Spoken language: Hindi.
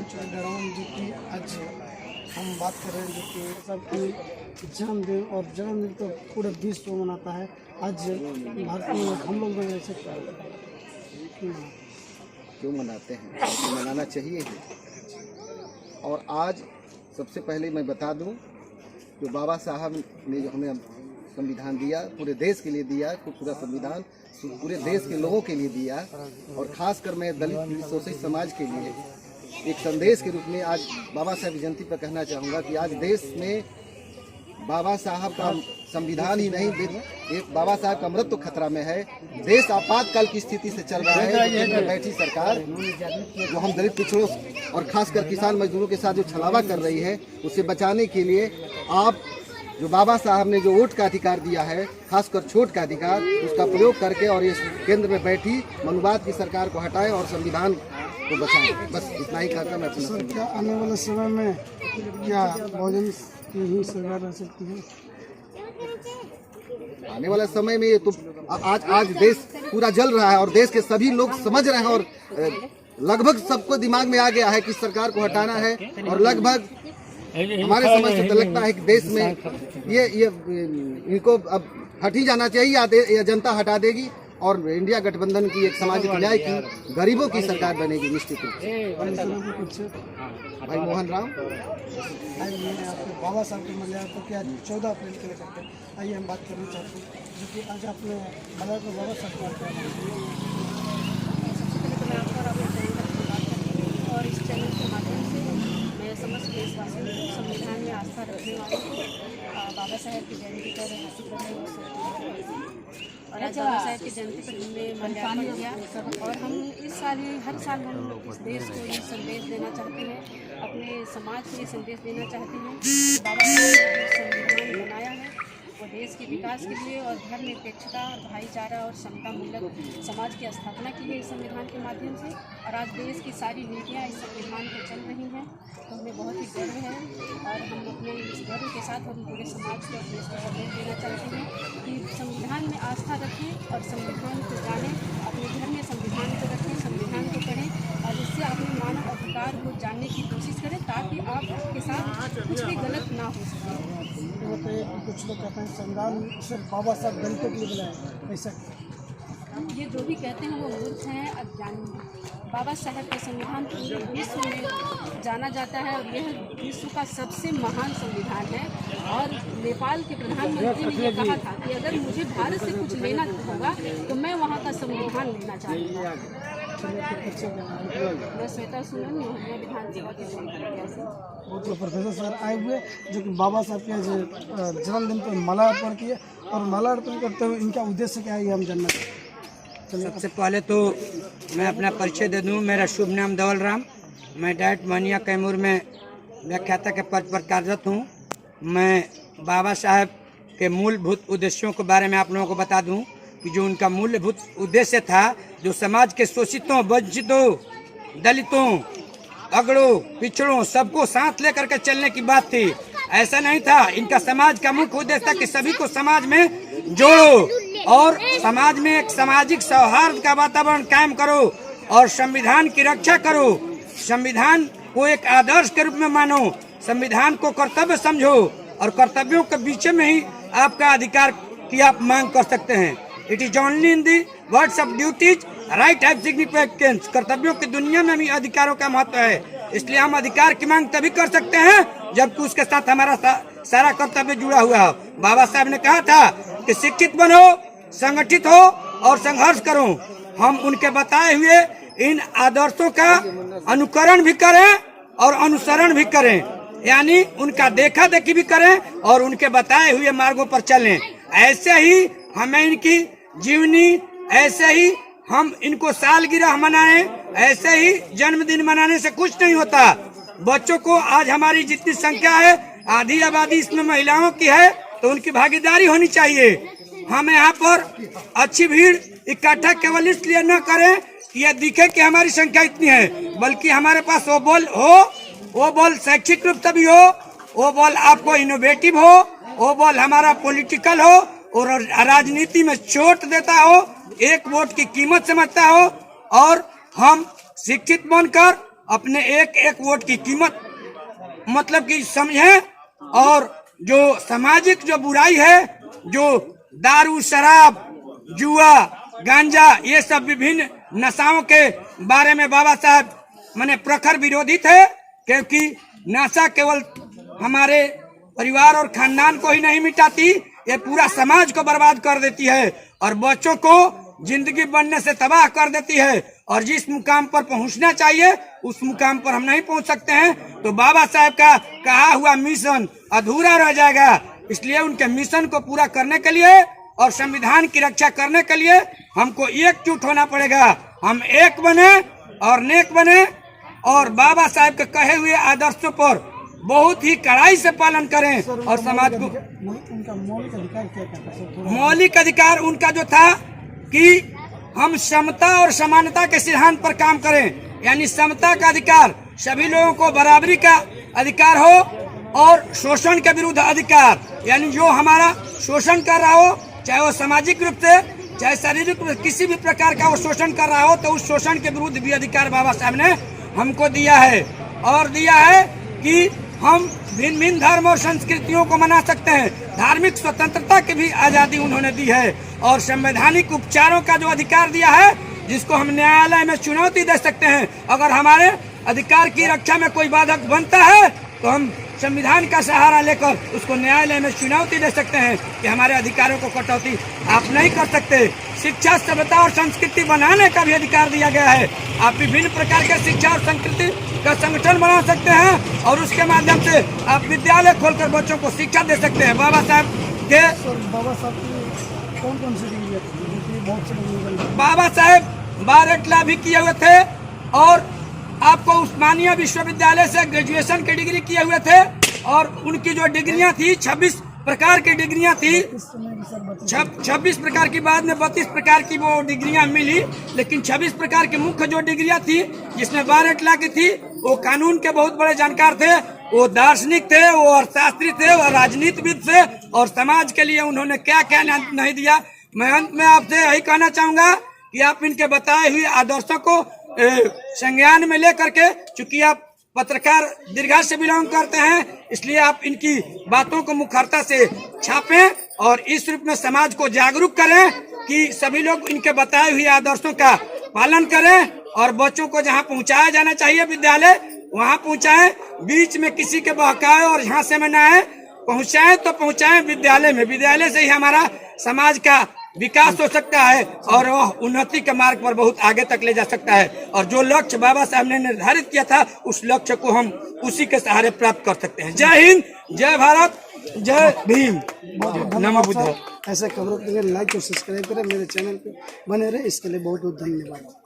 डरावन जी की आज हम बात कर रहे हैं जो कि सबकी जन्मदिन और जन्मदिन तो पूरे विश्व मनाता है। आज भारत में हम लोग भी ऐसे क्यों मनाते हैं, तो मनाना चाहिए ही। और आज सबसे पहले मैं बता दूं, जो बाबा साहब ने जो हमें संविधान दिया, पूरे देश के लिए दिया, खूबसूरत संविधान पूरे देश के लोगों के लिए दिया, और खासकर मैं दलित शोषित समाज के लिए एक संदेश के रूप में आज बाबा साहब की जयंती पर कहना चाहूँगा कि आज देश में बाबा साहब का संविधान ही नहीं, एक बाबा साहब का अमृत तो खतरा में है। देश आपातकाल की स्थिति से चल रहा है। केंद्र में बैठी सरकार जो हम दलित पिछड़ों और खासकर किसान मजदूरों के साथ जो छलावा कर रही है, उसे बचाने के लिए आप जो बाबा साहब ने जो वोट का अधिकार दिया है, खासकर छोट का अधिकार, उसका प्रयोग करके और इस केंद्र में बैठी मनुवाद की सरकार को हटाएं और संविधान को बचाएं। बस इतना ही कहकर मैं अपना सर, क्या आने वाले समय में क्या बहुजन की ही सरकार रह सकती है? आने वाले समय में तो आज देश पूरा जल रहा है और देश के सभी लोग समझ रहे हैं और लगभग सबको दिमाग में आ गया है कि सरकार को हटाना है। और लगभग हमारे समझ से तो लगता है कि देश में ये इनको अब हट ही जाना चाहिए या जनता हटा देगी और इंडिया गठबंधन की एक सामाजिक न्याय की गरीबों की सरकार बनेगी निश्चित रूप से। भाई मोहन राम। आपके बाबा साहब को मिल तो क्या 14 अप्रैल के लिए करते हैं। आइए हम बात करना चाहते हैं जो कि आज आपने बाबा साहब को और इस चैनल के माध्यम से मैं समस्त देशवासियों को संविधान में आस्था रखने वालों को बाबा साहेब की जयंती पर हासिल करने और आज बाबा साहेब की जयंती पर हमने माल्यार्पण किया। और हम इस साल हर साल हम इस देश को ये संदेश देना चाहते हैं, अपने समाज को ये संदेश देना चाहते हैं कि बाबा साहेब ने जो संविधान बनाया है वो देश के विकास के लिए और धर्मनिरपेक्षता, भाईचारा और समता मूलक समाज की स्थापना की है इस संविधान के माध्यम से। और आज देश की सारी नीतियाँ इस संविधान पर चल रही हैं, तो हमें बहुत ही गर्व है। और हम अपने इस गर्व के साथ हम पूरे समाज को और देश को संदेश देना चाहते हैं कि संविधान में आस्था रखें और संविधान को जानें, अपने घर में संविधान को रखें, संविधान को पढ़ें और इससे अपने मानव अधिकार को जानने की कोशिश करें ताकि आपके साथ कुछ भी गलत ना हो सके। कुछ लोग कहते हैं संविधान सिर्फ बाबा साहब दलितों के लिए बनाया, ऐसा ये जो भी कहते हैं वो मूर्ख हैं, अज्ञानी हैं। बाबा साहब का संविधान पूरे विश्व में जाना जाता है और यह विश्व का सबसे महान संविधान है। और नेपाल के प्रधानमंत्री ने ये कहा था कि अगर मुझे भारत से कुछ लेना होगा तो मैं वहाँ का संविधान लेना चाहूँगा। मैं श्वेता सुमन मोहनिया विधानसभा के तो प्रोफेसर सर आए हुए जो कि बाबा साहब के जन्मदिन पर माल्यार्पण किए और माल्यार्पण करते हुए इनका उद्देश्य क्या है ये हम जानना चाहते हैं। सबसे पहले तो मैं अपना परिचय दे दूं। मेरा शुभ नाम धवल राम, मैं डायरेक्ट मोहनिया कैमूर में व्याख्याता के पद पर कार्यरत हूं। मैं बाबा साहब के मूलभूत उद्देश्यों के बारे में आप लोगों को बता दूं कि जो उनका मूलभूत उद्देश्य था, जो समाज के शोषितों, वंचितों, दलितों, अगड़ों, पिछड़ों सबको साथ लेकर के चलने की बात थी। ऐसा नहीं था। इनका समाज का मुख्य उद्देश्य था कि सभी को समाज में जोड़ो और समाज में एक सामाजिक सौहार्द का वातावरण कायम करो और संविधान की रक्षा करो। संविधान को एक आदर्श के रूप में मानो, संविधान को कर्तव्य समझो और कर्तव्यों के बीच में ही आपका अधिकार की आप मांग कर सकते हैं। It is only in the words of duties right have significance. कर्तव्यों की दुनिया में भी अधिकारों का महत्व है, इसलिए हम अधिकार की मांग तभी कर सकते हैं जबकि उसके साथ हमारा सारा कर्तव्य जुड़ा हुआ हो। बाबा साहब ने कहा था कि शिक्षित बनो, संगठित हो और संघर्ष करो। हम उनके बताए हुए इन आदर्शों का अनुकरण भी करें और अनुसरण भी करें, यानी उनका देखा देखी भी करें और उनके बताए हुए मार्गों पर चलें। ऐसे ही हमें इनकी जीवनी, ऐसे ही हम इनको सालगिरह मनाएं, ऐसे ही जन्मदिन मनाने से कुछ नहीं होता। बच्चों को आज हमारी जितनी संख्या है, आधी आबादी इसमें महिलाओं की है, तो उनकी भागीदारी होनी चाहिए। हम यहाँ पर अच्छी भीड़ इकट्ठा केवल इसलिए न करें कि यह दिखे कि हमारी संख्या इतनी है, बल्कि हमारे पास वो बल हो, वो बल शैक्षिक रूप से भी हो, वो बल आपको इनोवेटिव हो, वो बल हमारा पॉलिटिकल हो और राजनीति में चोट देता हो, एक वोट की कीमत समझता हो और हम शिक्षित बनकर अपने एक एक वोट की कीमत मतलब कि समझे, और जो सामाजिक जो बुराई है, जो दारू, शराब, जुआ, गांजा, ये सब विभिन्न नशाओं के बारे में बाबा साहब माने प्रखर विरोधी थे, क्योंकि नशा केवल हमारे परिवार और खानदान को ही नहीं मिटाती, ये पूरा समाज को बर्बाद कर देती है और बच्चों को जिंदगी बनने से तबाह कर देती है। और जिस मुकाम पर पहुंचना चाहिए उस मुकाम पर हम नहीं पहुंच सकते हैं, तो बाबा साहब का कहा हुआ मिशन अधूरा रह जाएगा। इसलिए उनके मिशन को पूरा करने के लिए और संविधान की रक्षा करने के लिए हमको एकजुट होना पड़ेगा। हम एक बने और नेक बने और बाबा साहब के कहे हुए आदर्शों पर बहुत ही कड़ाई से पालन करें और समाज को। उनका मौलिक अधिकार क्या कहता है? मौलिक अधिकार उनका जो था कि हम समता और समानता के सिद्धांत पर काम करें, यानी समता का अधिकार, सभी लोगों को बराबरी का अधिकार हो, और शोषण के विरुद्ध अधिकार, यानी जो हमारा शोषण कर रहा हो, चाहे वो सामाजिक रूप से चाहे शारीरिक रूप से किसी भी प्रकार का वो शोषण कर रहा हो, तो उस शोषण के विरुद्ध भी अधिकार बाबा साहब ने हमको दिया है। और दिया है कि हम भिन्न भिन्न धर्म और संस्कृतियों को मना सकते हैं, धार्मिक स्वतंत्रता की भी आजादी उन्होंने दी है, और संवैधानिक उपचारों का जो अधिकार दिया है, जिसको हम न्यायालय में चुनौती दे सकते हैं। अगर हमारे अधिकार की रक्षा में कोई बाधक बनता है तो हम संविधान का सहारा लेकर उसको न्यायालय में चुनौती दे सकते हैं कि हमारे अधिकारों को कटौती आप नहीं कर सकते। शिक्षा, सभ्यता और संस्कृति बनाने का भी अधिकार दिया गया है। आप विभिन्न प्रकार के शिक्षा और संस्कृति का संगठन बना सकते हैं और उसके माध्यम से आप विद्यालय खोलकर बच्चों को शिक्षा दे सकते हैं। बाबा साहब के बाबा साहब की कौन कौन सी डिग्री थी? बहुत से बाबा साहब 12 भी किए हुए थे, और आपको उस्मानिया विश्वविद्यालय से ग्रेजुएशन की डिग्री किए हुए थे, और उनकी जो डिग्रियां थी 26 प्रकार की डिग्रियां थी। 26 प्रकार की, बाद में 32 प्रकार की वो डिग्रियां मिली, लेकिन 26 प्रकार की मुख्य जो डिग्रियां थी, जिसमें 12 की थी, वो कानून के बहुत बड़े जानकार थे, वो दार्शनिक थे, वो अर्थशास्त्री थे, वो राजनीतिविद थे, और समाज के लिए उन्होंने क्या क्या नहीं दिया। मैं अंत में आपसे यही कहना चाहूंगा कि आप इनके बताए हुए आदर्शों को संज्ञान में लेकर के, चूंकि आप पत्रकार दीर्घा से बिलोंग करते हैं, इसलिए आप इनकी बातों को मुखरता से छापें और इस रूप में समाज को जागरूक करें कि सभी लोग इनके बताए हुए आदर्शों का पालन करें, और बच्चों को जहां पहुंचाया जाना चाहिए विद्यालय वहां पहुंचाएं, बीच में किसी के बहकावे और झांसे में न आए, पहुंचाएं तो पहुंचाएं विद्यालय में। विद्यालय से ही हमारा समाज का विकास हो सकता है और वह उन्नति के मार्ग पर बहुत आगे तक ले जा सकता है। और जो लक्ष्य बाबा साहब ने निर्धारित किया था, उस लक्ष्य को हम उसी के सहारे प्राप्त कर सकते हैं। जय हिंद, जय भारत, जय भीम, नमो बुद्ध। ऐसे खबरों के लिए लाइक और सब्सक्राइब करें, मेरे चैनल पे बने रहे, इसके लिए बहुत बहुत धन्यवाद।